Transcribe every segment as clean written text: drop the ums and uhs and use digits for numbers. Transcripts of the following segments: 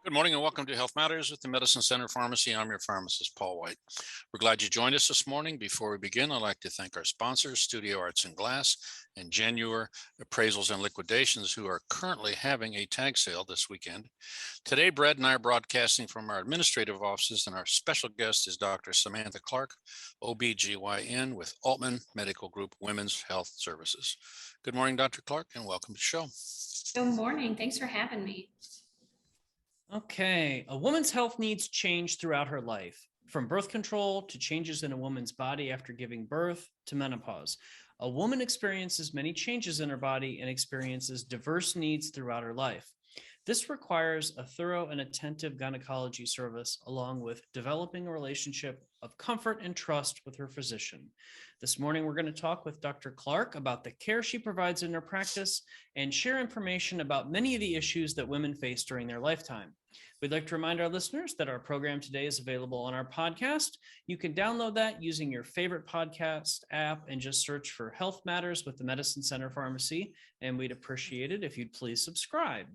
Good morning and welcome to Health Matters with the Medicine Center Pharmacy. I'm your pharmacist, Paul White. We're glad you joined us this morning. Before we begin, I'd like to thank our sponsors, Studio Arts and Glass and Genuine Appraisals and Liquidations, who are currently having a tag sale this weekend. Today, Brad and I are broadcasting from our administrative offices, and our special guest is Dr. Samantha Clark, OBGYN with Aultman Medical Group Women's Health Services. Good morning, Dr. Clark, and welcome to the show. Good morning. Thanks for having me. Okay, a woman's health needs change throughout her life, from birth control to changes in a woman's body after giving birth to menopause. A woman experiences many changes in her body and experiences diverse needs throughout her life. This requires a thorough and attentive gynecology service, along with developing a relationship of comfort and trust with her physician. This morning, we're going to talk with Dr. Clark about the care she provides in her practice and share information about many of the issues that women face during their lifetime. We'd like to remind our listeners that our program today is available on our podcast. You can download that using your favorite podcast app and just search for Health Matters with the Medicine Center Pharmacy, and we'd appreciate it if you'd please subscribe.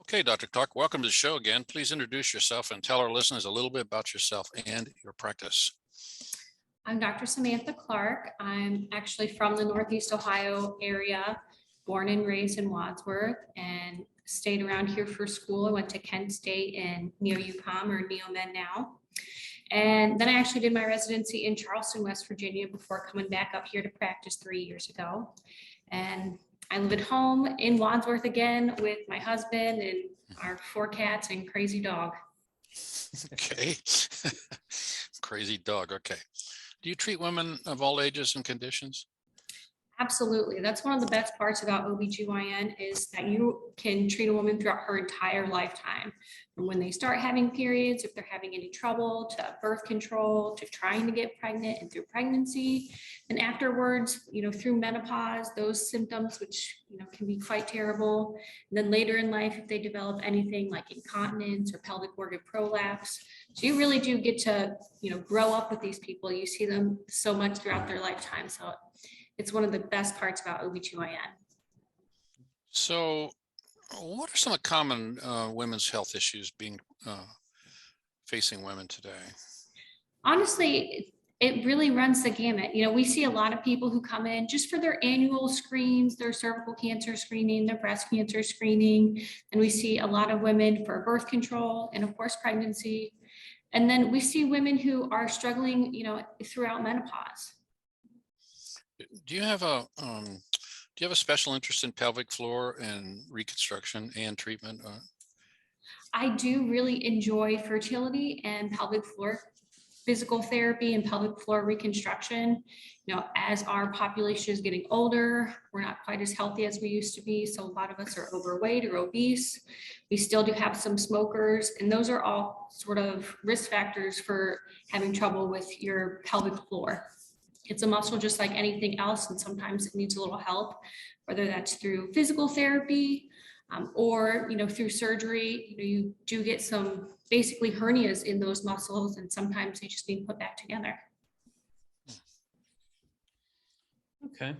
Okay, Dr. Clark, welcome to the show again. Please introduce yourself and tell our listeners a little bit about yourself and your practice. I'm Dr. Samantha Clark. I'm actually from the Northeast Ohio area, born and raised in Wadsworth, and stayed around here for school. I went to Kent State and Neo-UCOM, or Neo-Med now. And then I actually did my residency in Charleston, West Virginia, before coming back up here to practice 3 years ago. And I live at home in Wadsworth again with my husband and our 4 cats and crazy dog. Okay. Crazy dog. Okay. Do you treat women of all ages and conditions? Absolutely. That's one of the best parts about OBGYN is that you can treat a woman throughout her entire lifetime. From when they start having periods, if they're having any trouble, to birth control, to trying to get pregnant and through pregnancy. And afterwards, through menopause, those symptoms, which, can be quite terrible. And then later in life, if they develop anything like incontinence or pelvic organ prolapse. So you really do get to, grow up with these people. You see them so much throughout their lifetime. So it's one of the best parts about OBGYN. So what are some of the common women's health issues facing women today? Honestly, it really runs the gamut. We see a lot of people who come in just for their annual screens, their cervical cancer screening, their breast cancer screening. And we see a lot of women for birth control and of course pregnancy. And then we see women who are struggling, throughout menopause. Do you have a special interest in pelvic floor and reconstruction and treatment? I do really enjoy fertility and pelvic floor physical therapy and pelvic floor reconstruction. As our population is getting older, we're not quite as healthy as we used to be. So a lot of us are overweight or obese. We still do have some smokers, and those are all sort of risk factors for having trouble with your pelvic floor. It's a muscle just like anything else, and sometimes it needs a little help, whether that's through physical therapy or through surgery. You do get some basically hernias in those muscles, and sometimes they just need put back together. Okay,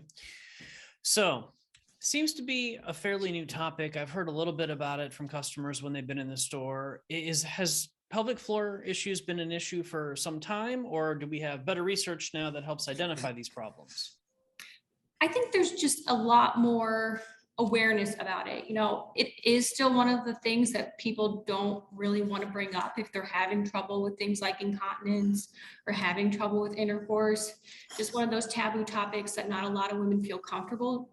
so seems to be a fairly new topic. I've heard a little bit about it from customers when they've been in the store. Has pelvic floor issues been an issue for some time, or do we have better research now that helps identify these problems? I think there's just a lot more awareness about it. It is still one of the things that people don't really want to bring up if they're having trouble with things like incontinence or having trouble with intercourse. Just one of those taboo topics that not a lot of women feel comfortable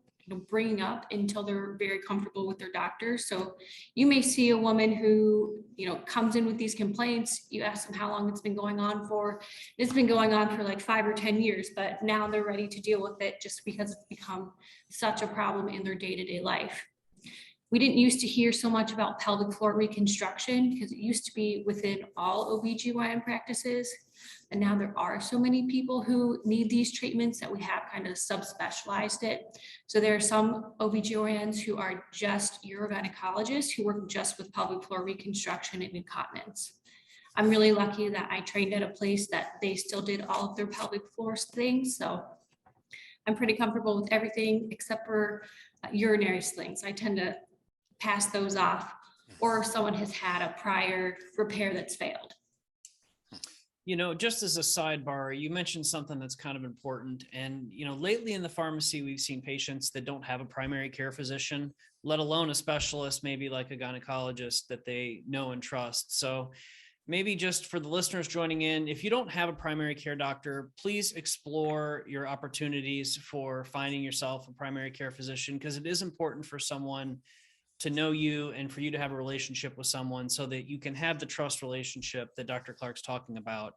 bringing up until they're very comfortable with their doctor. So you may see a woman who, comes in with these complaints. You ask them how long it's been going on for. It's been going on for like 5 or 10 years, but now they're ready to deal with it just because it's become such a problem in their day-to-day life. We didn't used to hear so much about pelvic floor reconstruction because it used to be within all OBGYN practices. And now there are so many people who need these treatments that we have kind of subspecialized it. So there are some OBGYNs who are just urogynecologists who work just with pelvic floor reconstruction and incontinence. I'm really lucky that I trained at a place that they still did all of their pelvic floor things. So I'm pretty comfortable with everything except for urinary slings. I tend to pass those off or if someone has had a prior repair that's failed. Just as a sidebar, you mentioned something that's kind of important. And, lately in the pharmacy, we've seen patients that don't have a primary care physician, let alone a specialist, maybe like a gynecologist that they know and trust. So maybe just for the listeners joining in, if you don't have a primary care doctor, please explore your opportunities for finding yourself a primary care physician, because it is important for someone to know you and for you to have a relationship with someone so that you can have the trust relationship that Dr. Clark's talking about.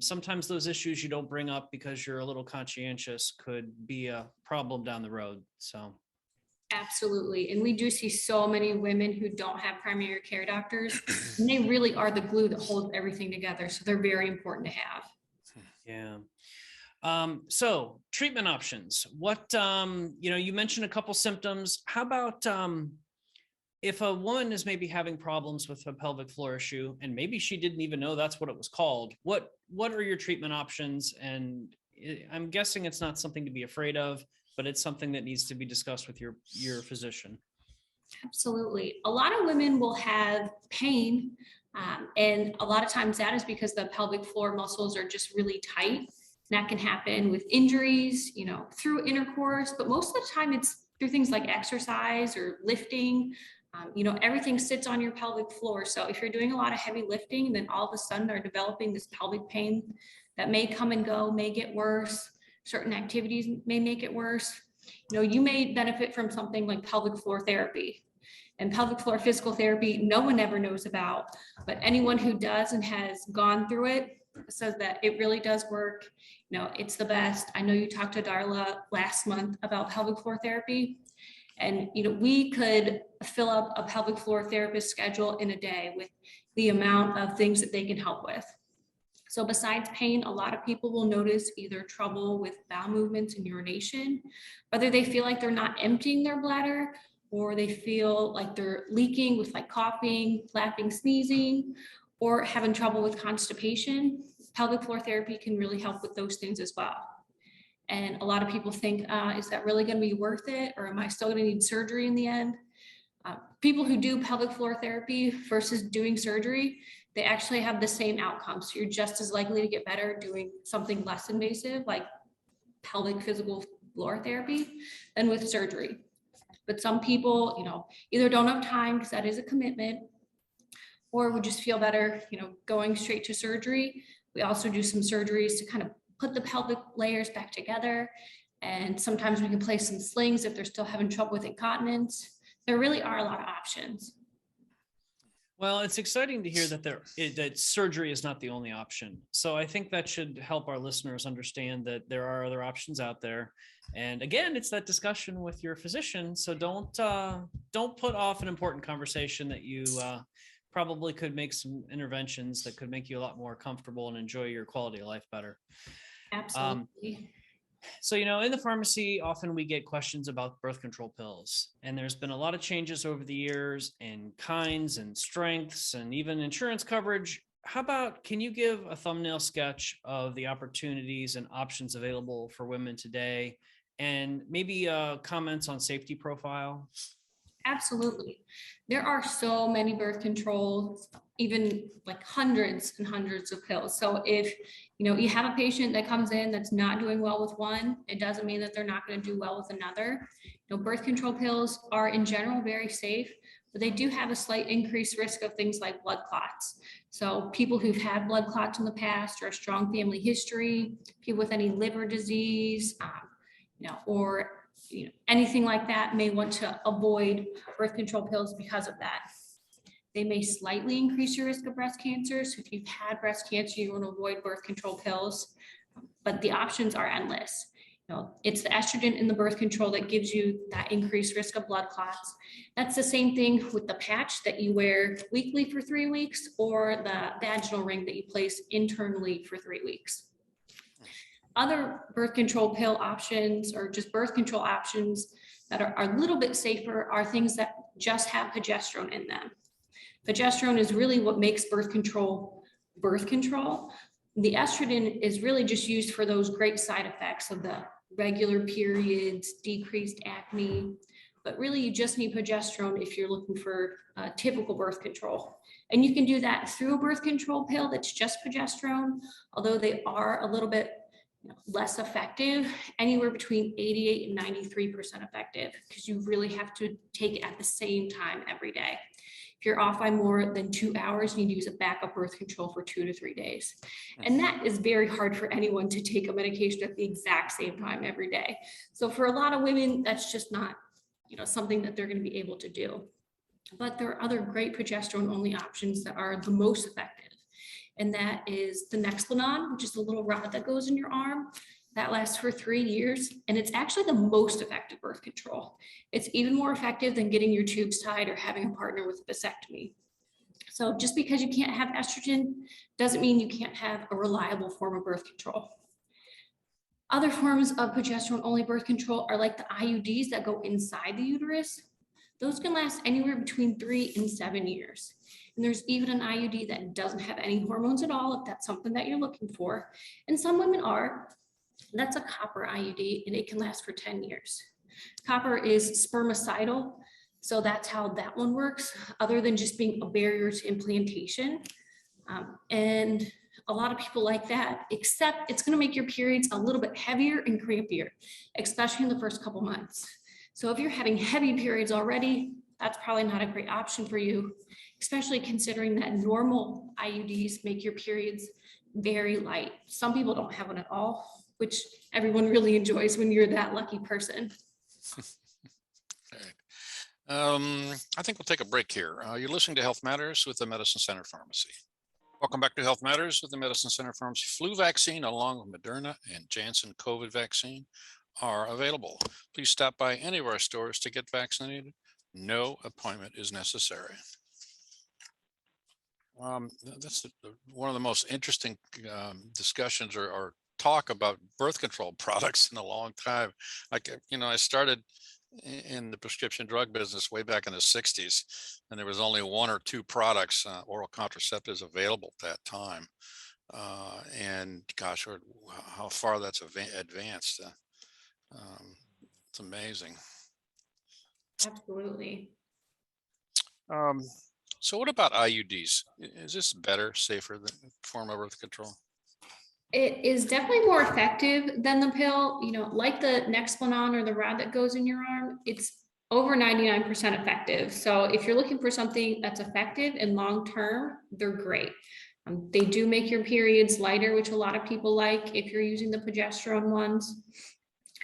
Sometimes those issues you don't bring up because you're a little conscientious could be a problem down the road. So. Absolutely. And we do see so many women who don't have primary care doctors, and they really are the glue that holds everything together. So they're very important to have. Yeah. So treatment options, what, you mentioned a couple symptoms. How about, if a woman is maybe having problems with a pelvic floor issue, and maybe she didn't even know that's what it was called, what are your treatment options? And I'm guessing it's not something to be afraid of, but it's something that needs to be discussed with your physician. Absolutely. A lot of women will have pain, and a lot of times that is because the pelvic floor muscles are just really tight. That can happen with injuries, through intercourse, but most of the time it's through things like exercise or lifting. Everything sits on your pelvic floor. So if you're doing a lot of heavy lifting, then all of a sudden they're developing this pelvic pain that may come and go, may get worse. Certain activities may make it worse. You may benefit from something like pelvic floor therapy. And pelvic floor physical therapy, no one ever knows about, but anyone who does and has gone through it says that it really does work. It's the best. I know you talked to Darla last month about pelvic floor therapy, and we could fill up a pelvic floor therapist schedule in a day with the amount of things that they can help with. So besides pain, a lot of people will notice either trouble with bowel movements and urination, whether they feel like they're not emptying their bladder, or they feel like they're leaking with like coughing, laughing, sneezing, or having trouble with constipation. Pelvic floor therapy can really help with those things as well. And a lot of people think, is that really going to be worth it? Or am I still going to need surgery in the end? People who do pelvic floor therapy versus doing surgery, they actually have the same outcome. So you're just as likely to get better doing something less invasive like pelvic physical floor therapy than with surgery. But some people, either don't have time because that is a commitment, or would just feel better, going straight to surgery. We also do some surgeries to kind of put the pelvic layers back together. And sometimes we can place some slings if they're still having trouble with incontinence. There really are a lot of options. Well, it's exciting to hear that that surgery is not the only option. So I think that should help our listeners understand that there are other options out there. And again, it's that discussion with your physician. So don't put off an important conversation that you probably could make some interventions that could make you a lot more comfortable and enjoy your quality of life better. Absolutely. So, in the pharmacy, often we get questions about birth control pills, and there's been a lot of changes over the years in kinds and strengths and even insurance coverage. How about, can you give a thumbnail sketch of the opportunities and options available for women today, and maybe comments on safety profile? Absolutely. There are so many birth controls, even like hundreds and hundreds of pills. So if you have a patient that comes in that's not doing well with one, it doesn't mean that they're not going to do well with another. Birth control pills are in general very safe, but they do have a slight increased risk of things like blood clots. So people who've had blood clots in the past, or a strong family history, people with any liver disease, or anything like that, may want to avoid birth control pills because of that. They may slightly increase your risk of breast cancer. So if you've had breast cancer, you want to avoid birth control pills, but the options are endless. It's the estrogen in the birth control that gives you that increased risk of blood clots. That's the same thing with the patch that you wear weekly for 3 weeks, or the vaginal ring that you place internally for 3 weeks. Other birth control pill options, or just birth control options that are a little bit safer, are things that just have progesterone in them. Progesterone is really what makes birth control birth control. The estrogen is really just used for those great side effects of the regular periods, decreased acne, but really you just need progesterone if you're looking for typical birth control. And you can do that through a birth control pill that's just progesterone, although they are a little bit less effective, anywhere between 88 and 93% effective, because you really have to take it at the same time every day. If you're off by more than 2 hours, you need to use a backup birth control for 2 to 3 days. And that is very hard for anyone to take a medication at the exact same time every day. So for a lot of women, that's just not, something that they're going to be able to do. But there are other great progesterone only options that are the most effective. And that is the Nexplanon, which is the little rod that goes in your arm. That lasts for 3 years, and it's actually the most effective birth control. It's even more effective than getting your tubes tied or having a partner with a vasectomy. So just because you can't have estrogen doesn't mean you can't have a reliable form of birth control. Other forms of progesterone-only birth control are like the IUDs that go inside the uterus. Those can last anywhere between 3 and 7 years. And there's even an IUD that doesn't have any hormones at all, if that's something that you're looking for. And some women are. That's a copper IUD, and it can last for 10 years. Copper is spermicidal, so that's how that one works, other than just being a barrier to implantation. And a lot of people like that, except it's going to make your periods a little bit heavier and crampier, especially in the first couple months. So if you're having heavy periods already, that's probably not a great option for you, especially considering that normal IUDs make your periods very light. Some people don't have one at all, which everyone really enjoys when you're that lucky person. I think we'll take a break here. You're listening to Health Matters with the Medicine Center Pharmacy. Welcome back to Health Matters with the Medicine Center Pharmacy. Flu vaccine along with Moderna and Janssen COVID vaccine are available. Please stop by any of our stores to get vaccinated. No appointment is necessary. That's one of the most interesting discussions or talk about birth control products in a long time. I started in the prescription drug business way back in the 60s, and there was only 1 or 2 products, oral contraceptives, available at that time. And gosh, how far that's advanced. It's amazing. Absolutely. So what about IUDs? Is this better, safer than form of birth control? It is definitely more effective than the pill, like the Nexplanon or the rod that goes in your arm. It's over 99% effective. So if you're looking for something that's effective and long-term, they're great. They do make your periods lighter, which a lot of people like if you're using the progesterone ones.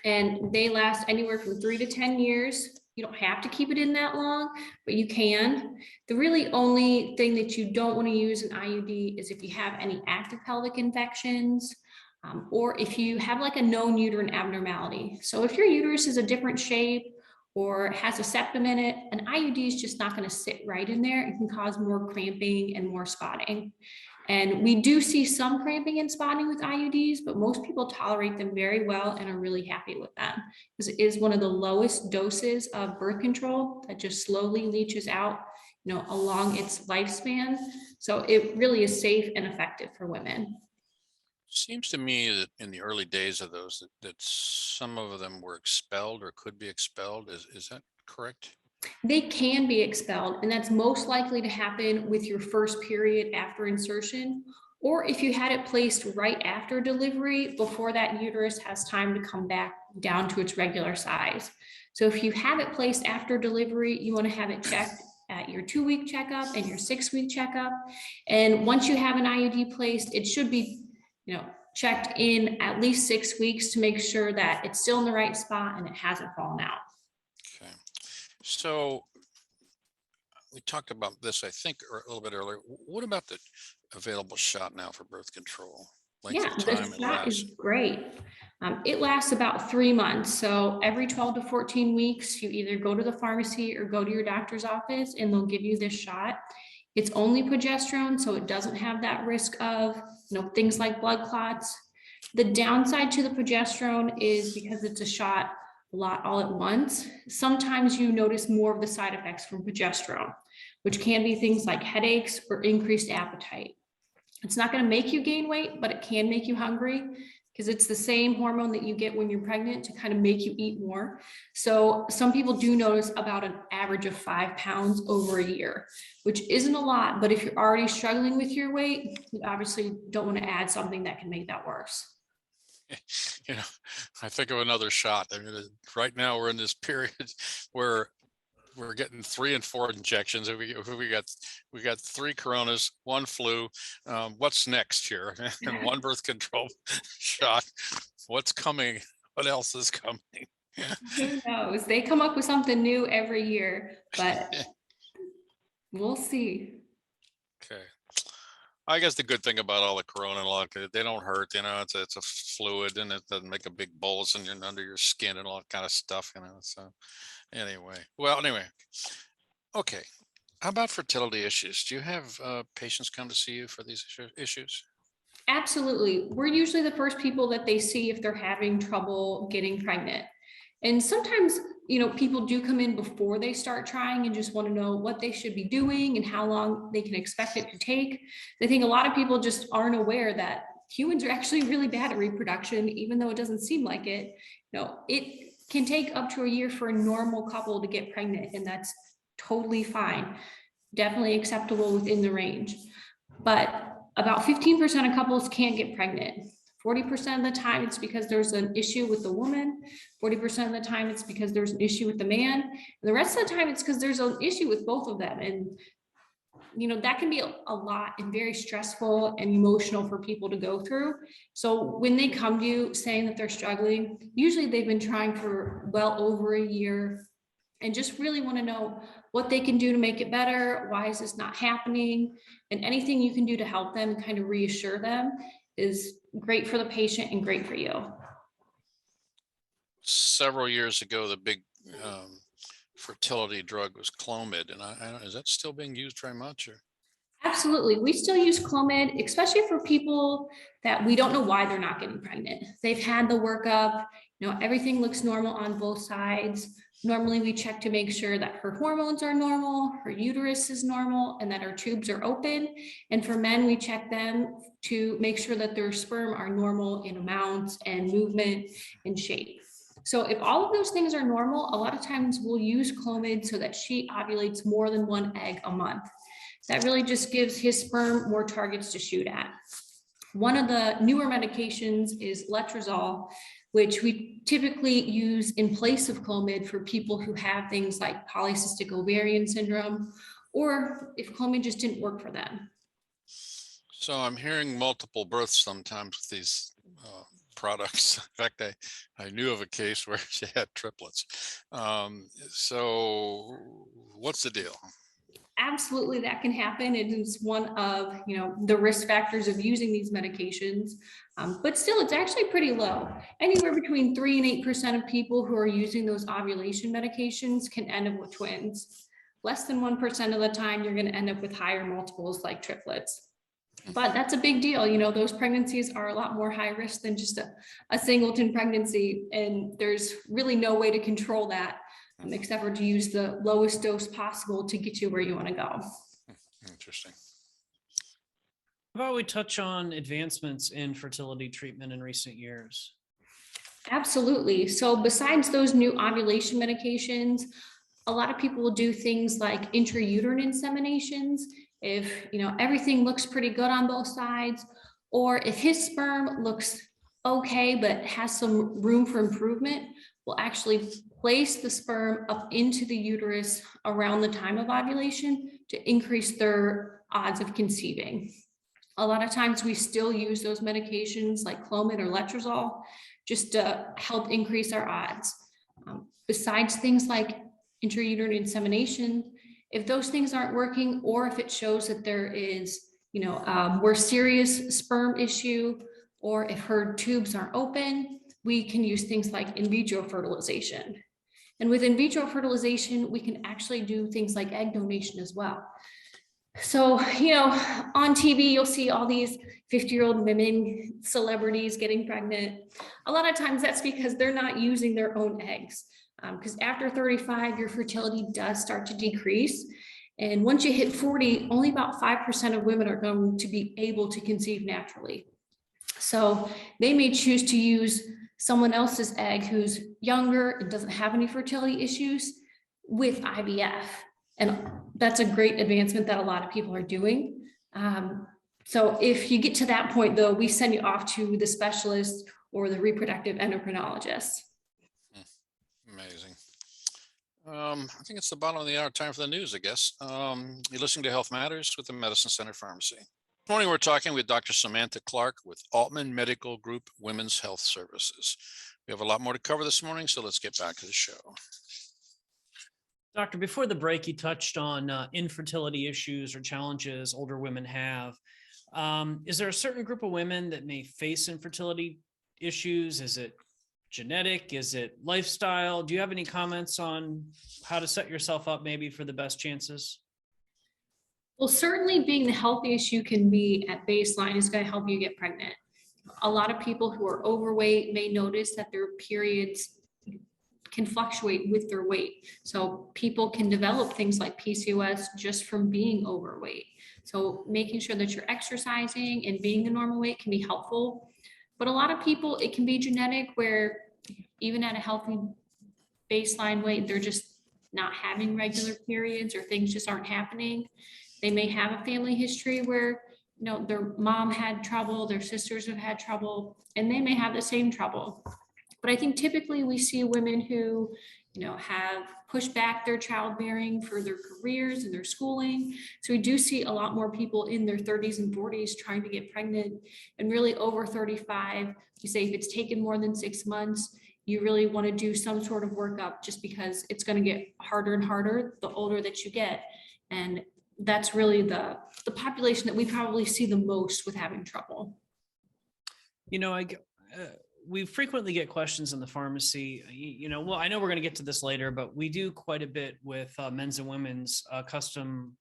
And they last anywhere from 3 to 10 years. You don't have to keep it in that long, but you can. The really only thing that you don't want to use an IUD is if you have any active pelvic infections, or if you have like a known uterine abnormality. So if your uterus is a different shape or has a septum in it, an IUD is just not going to sit right in there. It can cause more cramping and more spotting. And we do see some cramping and spotting with IUDs, but most people tolerate them very well and are really happy with them, because it is one of the lowest doses of birth control that just slowly leaches out, along its lifespan. So it really is safe and effective for women. Seems to me that in the early days of those, that some of them were expelled or could be expelled. Is that correct? They can be expelled, and that's most likely to happen with your first period after insertion, or if you had it placed right after delivery, before that uterus has time to come back down to its regular size. So if you have it placed after delivery, you want to have it checked at your 2-week checkup and your 6-week checkup. And once you have an IUD placed, it should be, checked in at least 6 weeks to make sure that it's still in the right spot and it hasn't fallen out. Okay. So we talked about this, I think, a little bit earlier. What about the available shot now for birth control? Yeah, the shot is great. It lasts about 3 months. So every 12 to 14 weeks, you either go to the pharmacy or go to your doctor's office and they'll give you this shot. It's only progesterone, so it doesn't have that risk of, things like blood clots. The downside to the progesterone is because it's a shot a lot all at once. Sometimes you notice more of the side effects from progesterone, which can be things like headaches or increased appetite. It's not going to make you gain weight, but it can make you hungry, because it's the same hormone that you get when you're pregnant to kind of make you eat more. So some people do notice about an average of 5 pounds over a year, which isn't a lot, but if you're already struggling with your weight, you obviously don't want to add something that can make that worse. You know, I think of another shot. I mean, right now we're in this period where we're getting 3 and 4 injections, and we got 3 coronas, 1 flu. What's next here? And 1 birth control shot. What's coming? What else is coming? Who knows? They come up with something new every year, but we'll see. Okay. I guess the good thing about all the corona, they don't hurt, it's a fluid, and it doesn't make a big bolus under your skin and all that kind of stuff, so anyway, okay. How about fertility issues? Do you have patients come to see you for these issues? Absolutely. We're usually the first people that they see if they're having trouble getting pregnant. And sometimes, people do come in before they start trying and just want to know what they should be doing and how long they can expect it to take. I think a lot of people just aren't aware that humans are actually really bad at reproduction, even though it doesn't seem like it. It can take up to a year for a normal couple to get pregnant, and that's totally fine. Definitely acceptable within the range. But about 15% of couples can't get pregnant. 40% of the time it's because there's an issue with the woman. 40% of the time it's because there's an issue with the man. And the rest of the time it's because there's an issue with both of them. And that can be a lot and very stressful and emotional for people to go through. So when they come to you saying that they're struggling, usually they've been trying for well over a year and just really want to know what they can do to make it better. Why is this not happening? And anything you can do to help them, kind of reassure them, is great for the patient and great for you. Several years ago, the big fertility drug was Clomid, and I don't, is that still being used very much? Or? Absolutely. We still use Clomid, especially for people that we don't know why they're not getting pregnant. They've had the workup, everything looks normal on both sides. Normally we check to make sure that her hormones are normal, her uterus is normal, and that her tubes are open. And for men, we check them to make sure that their sperm are normal in amounts and movement and shape. So if all of those things are normal, a lot of times we'll use Clomid so that she ovulates more than 1 egg a month. That really just gives his sperm more targets to shoot at. One of the newer medications is Letrozole, which we typically use in place of Clomid for people who have things like polycystic ovarian syndrome, or if Clomid just didn't work for them. So I'm hearing multiple births sometimes with these products. In fact, I knew of a case where she had triplets. So what's the deal? Absolutely, that can happen. It is one of the risk factors of using these medications, but still it's actually pretty low. Anywhere between 3 and 8% of people who are using those ovulation medications can end up with twins. Less than 1% of the time you're going to end up with higher multiples like triplets. But that's a big deal. Those pregnancies are a lot more high risk than just a singleton pregnancy, and there's really no way to control that except for to use the lowest dose possible to get you where you want to go. Interesting. How about we touch on advancements in fertility treatment in recent years? Absolutely. So besides those new ovulation medications, a lot of people will do things like intrauterine inseminations. If everything looks pretty good on both sides, or if his sperm looks okay but has some room for improvement, we'll actually place the sperm up into the uterus around the time of ovulation to increase their odds of conceiving. A lot of times we still use those medications like Clomid or Letrozole just to help increase our odds. Besides things like intrauterine insemination, if those things aren't working, or if it shows that there is more serious sperm issue, or if her tubes aren't open, we can use things like in vitro fertilization. And with in vitro fertilization, we can actually do things like egg donation as well. So, on TV, you'll see all these 50-year-old women, celebrities getting pregnant. A lot of times that's because they're not using their own eggs. Because after 35, your fertility does start to decrease. And once you hit 40, only about 5% of women are going to be able to conceive naturally. So they may choose to use someone else's egg who's younger and doesn't have any fertility issues with IVF. And that's a great advancement that a lot of people are doing. So if you get to that point, though, we send you off to the specialist or the reproductive endocrinologist. Amazing. I think it's the bottom of the hour. Time for the news, I guess. You're listening to Health Matters with the Medicine Center Pharmacy. This morning, we're talking with Dr. Samantha Clark with Aultman Medical Group Women's Health Services. We have a lot more to cover this morning, so let's get back to the show. Doctor, before the break, you touched on infertility issues or challenges older women have. Is there a certain group of women that may face infertility issues? Is it genetic? Is it lifestyle? Do you have any comments on how to set yourself up maybe for the best chances? Well, certainly being the healthiest you can be at baseline is going to help you get pregnant. A lot of people who are overweight may notice that their periods can fluctuate with their weight. So people can develop things like PCOS just from being overweight. So making sure that you're exercising and being the normal weight can be helpful. But a lot of people, it can be genetic where even at a healthy baseline weight, they're just not having regular periods or things just aren't happening. They may have a family history where, you know, their mom had trouble, their sisters have had trouble, and they may have the same trouble. But I think typically we see women who, you know, have pushed back their childbearing for their careers and their schooling. So we do see a lot more people in their 30s and 40s trying to get pregnant, and really over 35. You say if it's taken more than 6 months, you really want to do some sort of workup, just because it's going to get harder and harder the older that you get. And that's really the population that we probably see the most with having trouble. You know, we frequently get questions in the pharmacy, well, I know we're going to get to this later, but we do quite a bit with men's and women's custom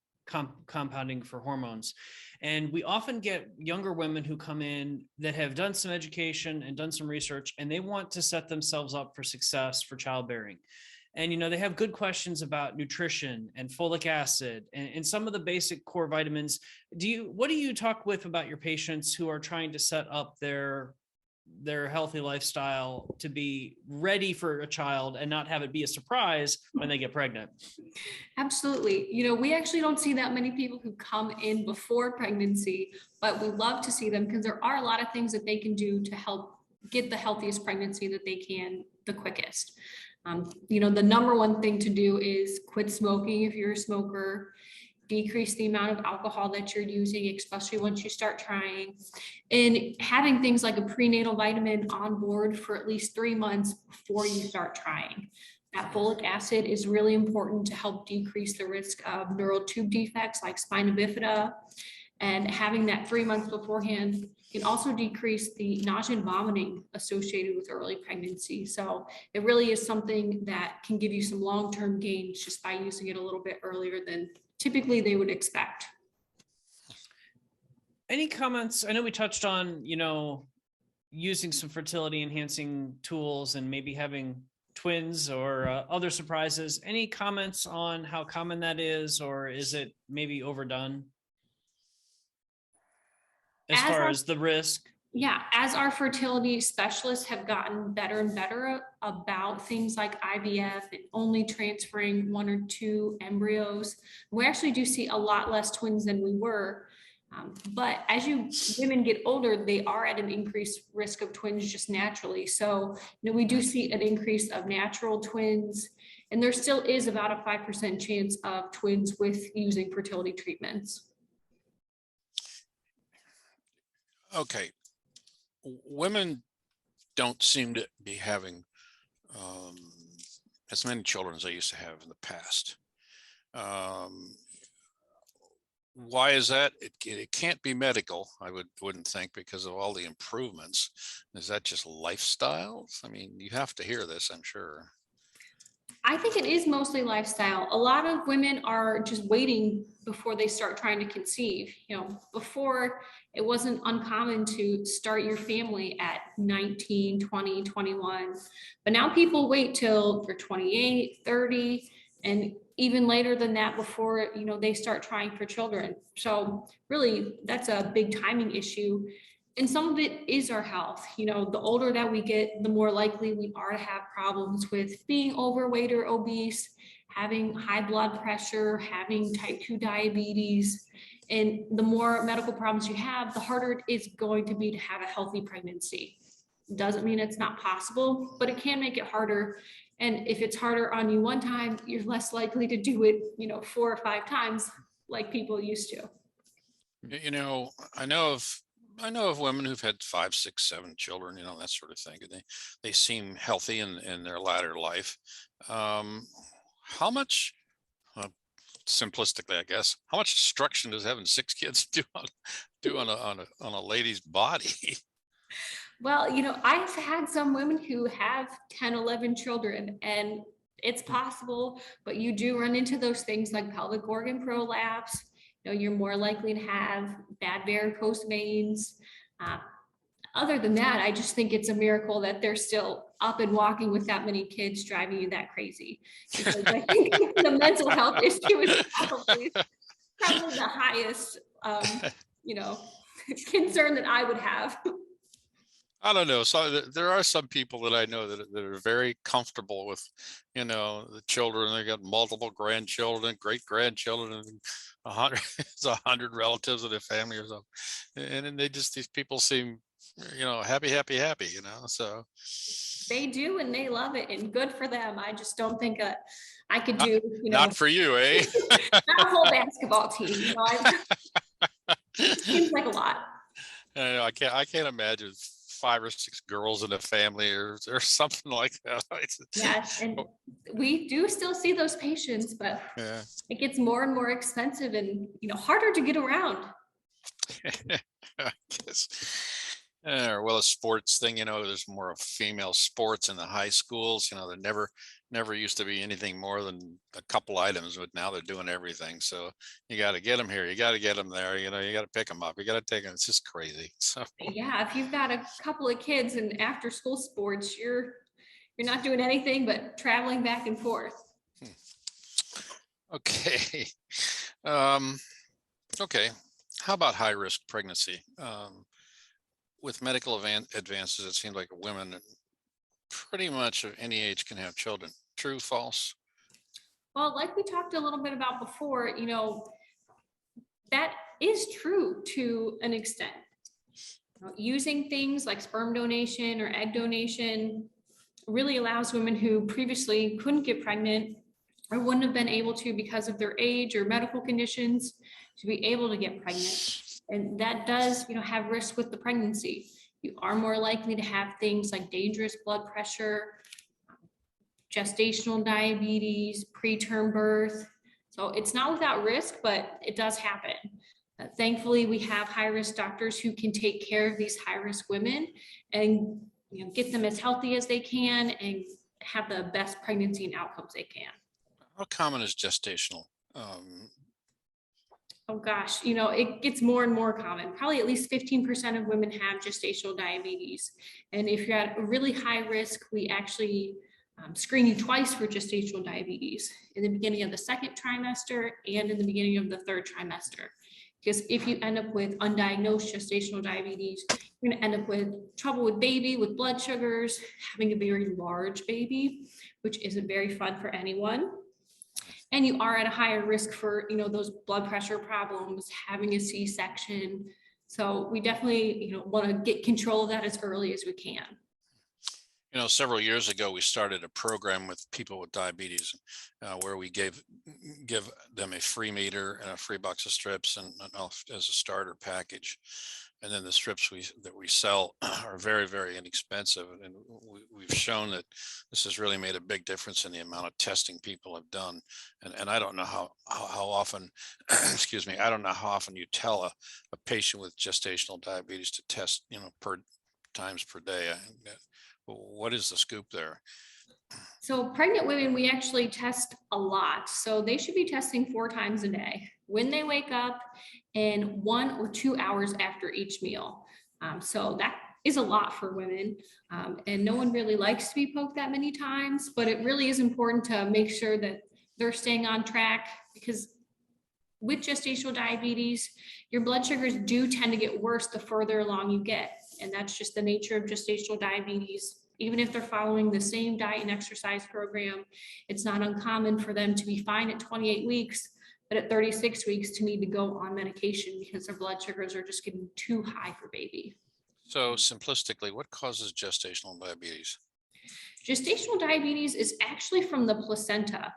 compounding for hormones. And we often get younger women who come in that have done some education and done some research, and they want to set themselves up for success for childbearing. And, they have good questions about nutrition and folic acid and some of the basic core vitamins. What do you talk with about your patients who are trying to set up their healthy lifestyle to be ready for a child and not have it be a surprise when they get pregnant? Absolutely. We actually don't see that many people who come in before pregnancy, but we love to see them because there are a lot of things that they can do to help get the healthiest pregnancy that they can the quickest. The number one thing to do is quit smoking if you're a smoker, decrease the amount of alcohol that you're using, especially once you start trying, and having things like a prenatal vitamin on board for at least 3 months before you start trying. That folic acid is really important to help decrease the risk of neural tube defects like spina bifida, and having that 3 months beforehand can also decrease the nausea and vomiting associated with early pregnancy. So it really is something that can give you some long-term gains just by using it a little bit earlier than typically they would expect. Any comments? I know we touched on, using some fertility enhancing tools and maybe having twins or other surprises. Any comments on how common that is, or is it maybe overdone as far as the risk? Yeah, as our fertility specialists have gotten better and better about things like IVF and only transferring 1 or 2 embryos, we actually do see a lot less twins than we were. But as women get older, they are at an increased risk of twins just naturally. So, we do see an increase of natural twins, and there still is about a 5% chance of twins with using fertility treatments. Okay. Women don't seem to be having as many children as they used to have in the past. Why is that? It can't be medical, I wouldn't think, because of all the improvements. Is that just lifestyle? I mean, you have to hear this, I'm sure. I think it is mostly lifestyle. A lot of women are just waiting before they start trying to conceive. Before, it wasn't uncommon to start your family at 19, 20, 21. But now people wait till they're 28, 30, and even later than that before, they start trying for children. So really, that's a big timing issue. And some of it is our health. You know, the older that we get, the more likely we are to have problems with being overweight or obese, having high blood pressure, having type 2 diabetes. And the more medical problems you have, the harder it is going to be to have a healthy pregnancy. Doesn't mean it's not possible, but it can make it harder. And if it's harder on you one time, you're less likely to do it, 4 or 5 times like people used to. You know, I know of women who've had 5, 6, 7 children, that sort of thing. And they seem healthy in their latter life. How much, simplistically, I guess, how much destruction does having 6 kids do on a lady's body? Well, I've had some women who have 10, 11 children, and it's possible, but you do run into those things like pelvic organ prolapse. You're more likely to have bad varicose veins. Other than that, I just think it's a miracle that they're still up and walking with that many kids driving you that crazy. Because I think the mental health issue is probably the highest, concern that I would have. I don't know. So there are some people that I know that are very comfortable with, the children. They got multiple grandchildren, great grandchildren, and 100 relatives in their family or something. And then these people seem, happy. So They do, and they love it, and good for them. I just don't think I could do, not for you, eh? not a whole basketball team. It seems like a lot. I can't imagine 5 or 6 girls in a family or something like that. Yes, and we do still see those patients, but Yeah. it gets more and more expensive and harder to get around. I guess. Well, a sports thing, there's more of female sports in the high schools. There never used to be anything more than a couple items, but now they're doing everything. So you got to get them here, you got to get them there. You got to pick them up, you got to take them. It's just crazy. So Yeah, if you've got a couple of kids and after school sports, you're not doing anything but traveling back and forth. Okay. Okay. How about high risk pregnancy? With medical advances, it seems like women pretty much of any age can have children. True, false? Well, like we talked a little bit about before, that is true to an extent. Using things like sperm donation or egg donation really allows women who previously couldn't get pregnant or wouldn't have been able to because of their age or medical conditions to be able to get pregnant. And that does, have risks with the pregnancy. You are more likely to have things like dangerous blood pressure, gestational diabetes, preterm birth. So it's not without risk, but it does happen. Thankfully, we have high-risk doctors who can take care of these high-risk women and get them as healthy as they can and have the best pregnancy and outcomes they can. How common is gestational? Oh gosh, it gets more and more common. Probably at least 15% of women have gestational diabetes. And if you're at a really high risk, we actually screen you twice for gestational diabetes, in the beginning of the 2nd trimester and in the beginning of the 3rd trimester. Because if you end up with undiagnosed gestational diabetes, you're going to end up with trouble with baby, with blood sugars, having a very large baby, which isn't very fun for anyone. And you are at a higher risk for, those blood pressure problems, having a C-section. So we definitely, want to get control of that as early as we can. Several years ago, we started a program with people with diabetes where we give them a free meter and a free box of strips and as a starter package. And then the strips that we sell are very, very inexpensive. And we've shown that this has really made a big difference in the amount of testing people have done. And I don't know how often, excuse me, I don't know how often you tell a patient with gestational diabetes to test, times per day. What is the scoop there? So pregnant women, we actually test a lot. So they should be testing 4 times a day when they wake up and 1 or 2 hours after each meal. So that is a lot for women. And no one really likes to be poked that many times, but it really is important to make sure that they're staying on track, because with gestational diabetes, your blood sugars do tend to get worse the further along you get. And that's just the nature of gestational diabetes. Even if they're following the same diet and exercise program, it's not uncommon for them to be fine at 28 weeks, but at 36 weeks to need to go on medication because their blood sugars are just getting too high for baby. So simplistically, what causes gestational diabetes? Gestational diabetes is actually from the placenta.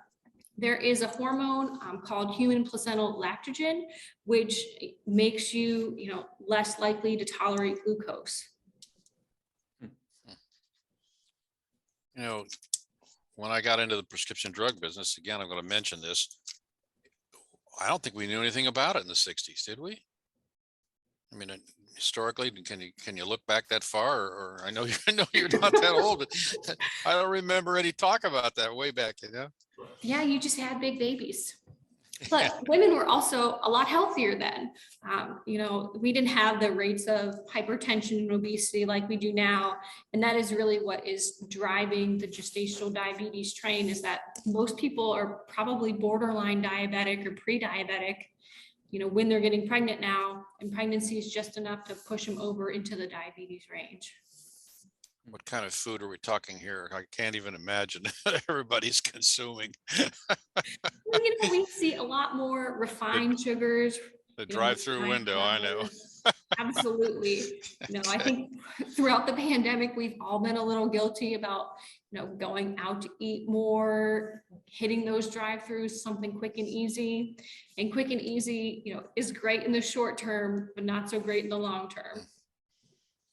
There is a hormone called human placental lactogen, which makes you, less likely to tolerate glucose. When I got into the prescription drug business, again, I'm going to mention this. I don't think we knew anything about it in the 60s, did we? I mean, historically, can you look back that far? Or I know you're not that old, but I don't remember any talk about that way back, Yeah, you just had big babies. But women were also a lot healthier then. We didn't have the rates of hypertension and obesity like we do now. And that is really what is driving the gestational diabetes train, is that most people are probably borderline diabetic or pre-diabetic, when they're getting pregnant now, and pregnancy is just enough to push them over into the diabetes range. What kind of food are we talking here? I can't even imagine everybody's consuming. Well, we see a lot more refined sugars. The drive-through window, I know. Absolutely. I think throughout the pandemic, we've all been a little guilty about, going out to eat more, hitting those drive-throughs, something quick and easy. And quick and easy, is great in the short term, but not so great in the long term.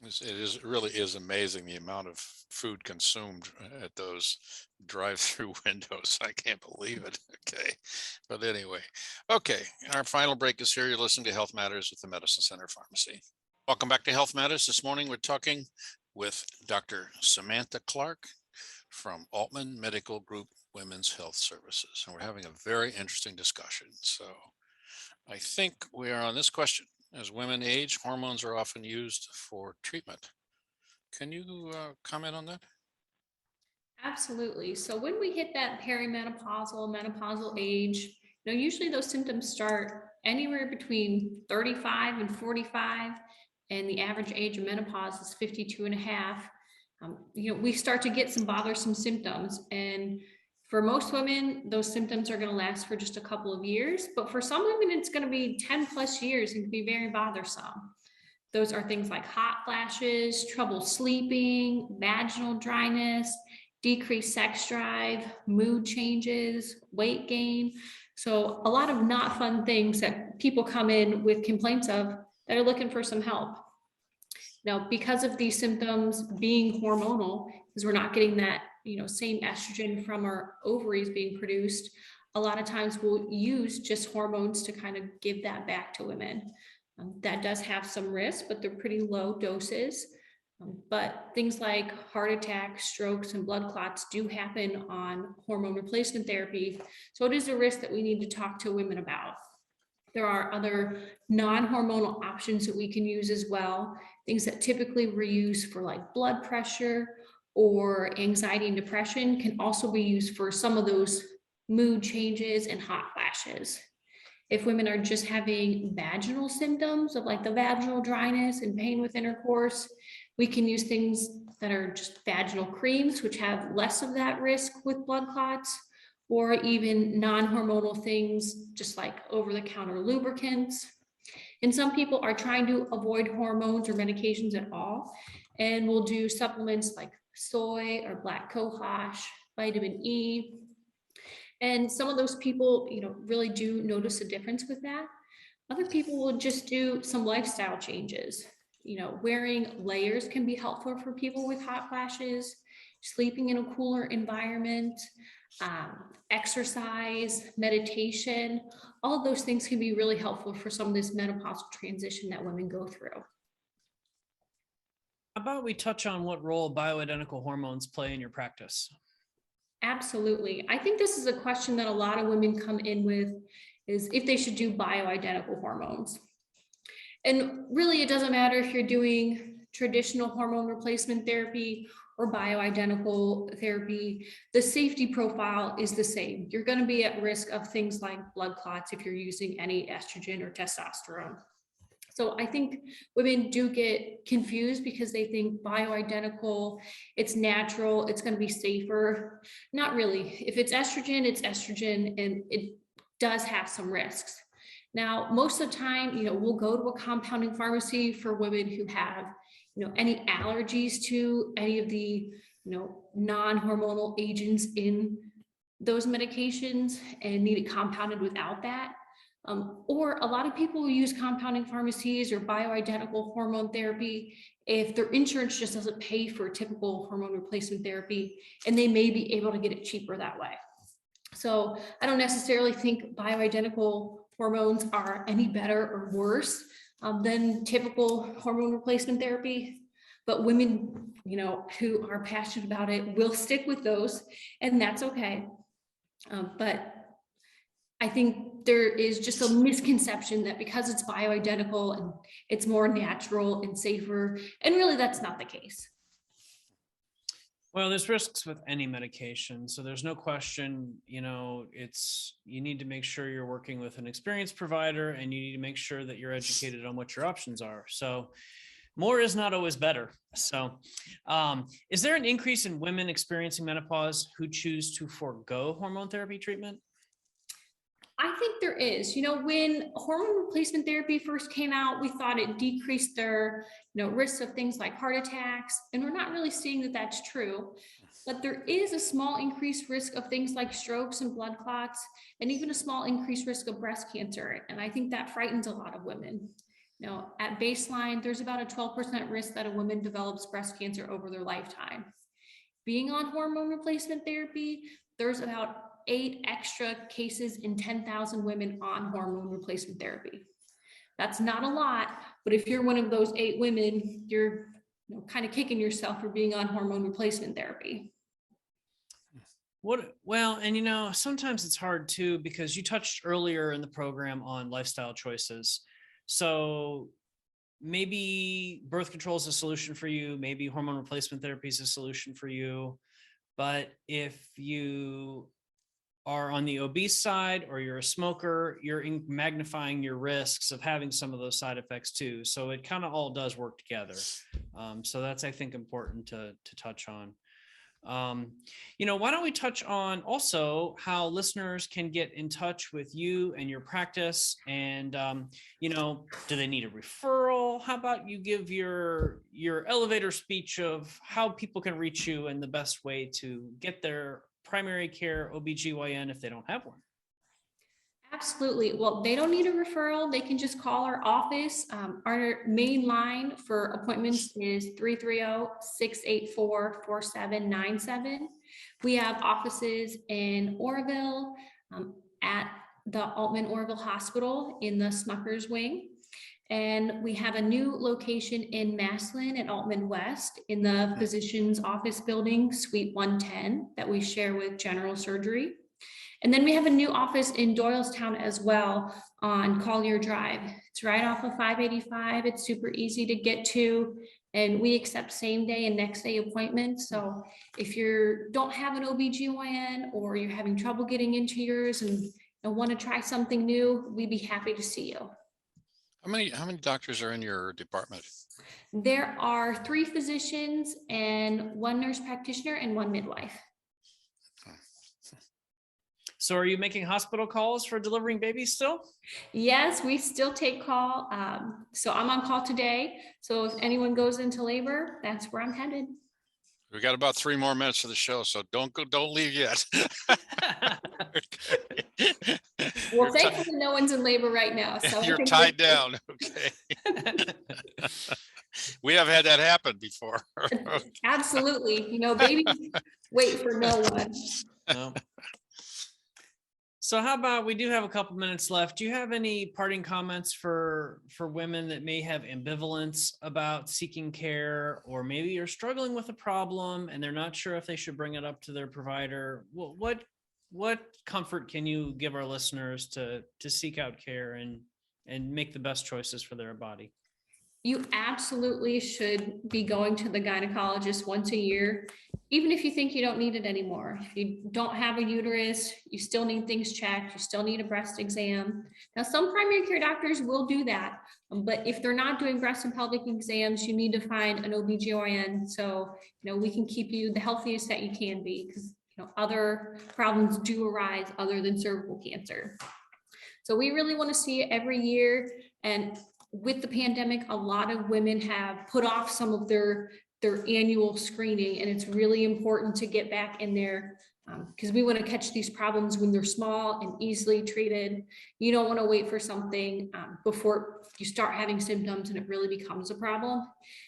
It really is amazing the amount of food consumed at those drive-through windows. I can't believe it. Okay. But anyway, okay. Our final break is here. You're listening to Health Matters with the Medicine Center Pharmacy. Welcome back to Health Matters. This morning, we're talking with Dr. Samantha Clark from Aultman Medical Group Women's Health Services. And we're having a very interesting discussion. So I think we are on this question. As women age, hormones are often used for treatment. Can you comment on that? Absolutely. So when we hit that perimenopausal, menopausal age, usually those symptoms start anywhere between 35 and 45, and the average age of menopause is 52 and a half. We start to get some bothersome symptoms, and for most women, those symptoms are going to last for just a couple of years, but for some women, it's going to be 10 plus years and can be very bothersome. Those are things like hot flashes, trouble sleeping, vaginal dryness, decreased sex drive, mood changes, weight gain. So a lot of not fun things that people come in with complaints of that are looking for some help. Now, because of these symptoms being hormonal, because we're not getting that same estrogen from our ovaries being produced, a lot of times we'll use just hormones to kind of give that back to women. That does have some risk, but they're pretty low doses. But things like heart attacks, strokes, and blood clots do happen on hormone replacement therapy. So it is a risk that we need to talk to women about. There are other non-hormonal options that we can use as well. Things that typically we're used for like blood pressure or anxiety and depression can also be used for some of those mood changes and hot flashes. If women are just having vaginal symptoms of like the vaginal dryness and pain with intercourse, we can use things that are just vaginal creams, which have less of that risk with blood clots, or even non-hormonal things, just like over-the-counter lubricants. And some people are trying to avoid hormones or medications at all, and will do supplements like soy or black cohosh, vitamin E. And some of those people, really do notice a difference with that. Other people will just do some lifestyle changes. Wearing layers can be helpful for people with hot flashes, sleeping in a cooler environment, exercise, meditation. All of those things can be really helpful for some of this menopausal transition that women go through. How about we touch on what role bioidentical hormones play in your practice? Absolutely. I think this is a question that a lot of women come in with, is if they should do bioidentical hormones. And really, it doesn't matter if you're doing traditional hormone replacement therapy or bioidentical therapy, the safety profile is the same. You're going to be at risk of things like blood clots if you're using any estrogen or testosterone. So I think women do get confused because they think bioidentical, it's natural, it's going to be safer. Not really. If it's estrogen, and it does have some risks. Now, most of the time, we'll go to a compounding pharmacy for women who have, any allergies to any of the, non-hormonal agents in those medications and need it compounded without that. Or a lot of people who use compounding pharmacies or bioidentical hormone therapy if their insurance just doesn't pay for typical hormone replacement therapy, and they may be able to get it cheaper that way. So I don't necessarily think bioidentical hormones are any better or worse than typical hormone replacement therapy, but women, who are passionate about it will stick with those, and that's okay. But I think there is just a misconception that because it's bioidentical and it's more natural and safer, and really that's not the case. Well, there's risks with any medication, so there's no question, you need to make sure you're working with an experienced provider, and you need to make sure that you're educated on what your options are. So more is not always better. So is there an increase in women experiencing menopause who choose to forego hormone therapy treatment? I think there is. When hormone replacement therapy first came out, we thought it decreased their, risks of things like heart attacks, and we're not really seeing that that's true. But there is a small increased risk of things like strokes and blood clots, and even a small increased risk of breast cancer. And I think that frightens a lot of women. At baseline, there's about a 12% risk that a woman develops breast cancer over their lifetime. Being on hormone replacement therapy, there's about 8 extra cases in 10,000 women on hormone replacement therapy. That's not a lot, but if you're one of those 8 women, you're kind of kicking yourself for being on hormone replacement therapy. Sometimes it's hard too, because you touched earlier in the program on lifestyle choices. So maybe birth control is a solution for you, maybe hormone replacement therapy is a solution for you. But if you are on the obese side or you're a smoker, you're magnifying your risks of having some of those side effects too. So it kind of all does work together. So that's, I think, important to touch on. Why don't we touch on also how listeners can get in touch with you and your practice, and do they need a referral? How about you give your elevator speech of how people can reach you and the best way to get their primary care OBGYN if they don't have one? Absolutely. Well, they don't need a referral. They can just call our office. Our main line for appointments is 330-684-4797. We have offices in Oroville, at the Aultman Oroville Hospital in the Smuckers wing. And we have a new location in Massillon at Aultman West in the physician's office building, Suite 110, that we share with general surgery. And then we have a new office in Doylestown as well on Collier Drive. It's right off of 585. It's super easy to get to, and we accept same day and next day appointments. So if you don't have an OBGYN or you're having trouble getting into yours and want to try something new, we'd be happy to see you. How many doctors are in your department? There are 3 physicians and 1 nurse practitioner and 1 midwife. So are you making hospital calls for delivering babies still? Yes, we still take call. So I'm on call today. So if anyone goes into labor, that's where I'm headed. We got about 3 more minutes of the show, so don't leave yet. Well, thankfully no one's in labor right now. So you're tied down. Okay. We have had that happen before. Absolutely. Babies wait for no one. No. So how about, we do have a couple minutes left. Do you have any parting comments for women that may have ambivalence about seeking care, or maybe you're struggling with a problem and they're not sure if they should bring it up to their provider? What comfort can you give our listeners to seek out care and make the best choices for their body? You absolutely should be going to the gynecologist once a year, even if you think you don't need it anymore. If you don't have a uterus, you still need things checked, you still need a breast exam. Now, some primary care doctors will do that, but if they're not doing breast and pelvic exams, you need to find an OBGYN so we can keep you the healthiest that you can be, because other problems do arise other than cervical cancer. So we really want to see it every year. And with the pandemic, a lot of women have put off some of their annual screening, and it's really important to get back in there because we want to catch these problems when they're small and easily treated. You don't want to wait for something before you start having symptoms and it really becomes a problem.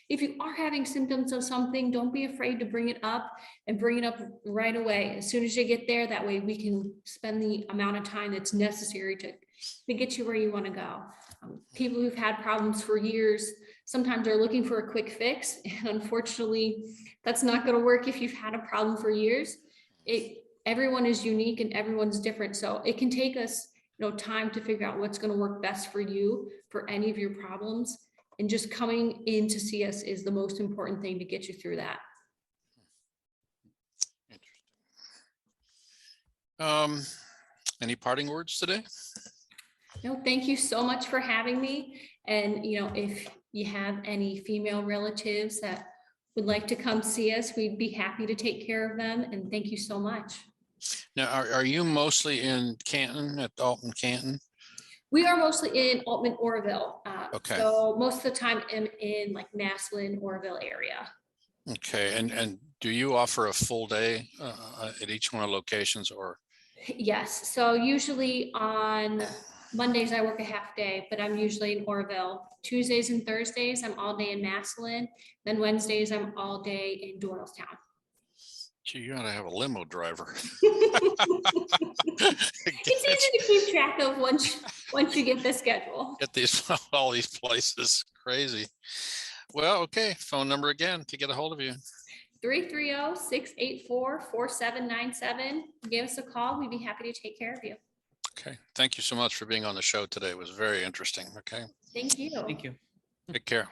If you are having symptoms of something, don't be afraid to bring it up, and bring it up right away. As soon as you get there, that way we can spend the amount of time that's necessary to get you where you want to go. People who've had problems for years, sometimes are looking for a quick fix. And unfortunately, that's not going to work if you've had a problem for years. Everyone is unique and everyone's different. So it can take us time to figure out what's going to work best for you for any of your problems. And just coming in to see us is the most important thing to get you through that. Interesting. Any parting words today? No, thank you so much for having me. And, if you have any female relatives that would like to come see us, we'd be happy to take care of them. And thank you so much. Now, are you mostly in Canton, at Aultman, Canton? We are mostly in Aultman, Oroville. Okay. So most of the time I'm in like Massillon, Oroville area. Okay. And do you offer a full day at each one of the locations, or? Yes. So usually on Mondays, I work a half day, but I'm usually in Oroville. Tuesdays and Thursdays, I'm all day in Massillon. Then Wednesdays, I'm all day in Doylestown. Gee, you ought to have a limo driver. It's easy to keep track of once you get the schedule. Get all these places. Crazy. Well, okay. Phone number again to get a hold of you. 330-684-4797. Give us a call. We'd be happy to take care of you. Okay. Thank you so much for being on the show today. It was very interesting. Okay. Thank you. Thank you. Take care.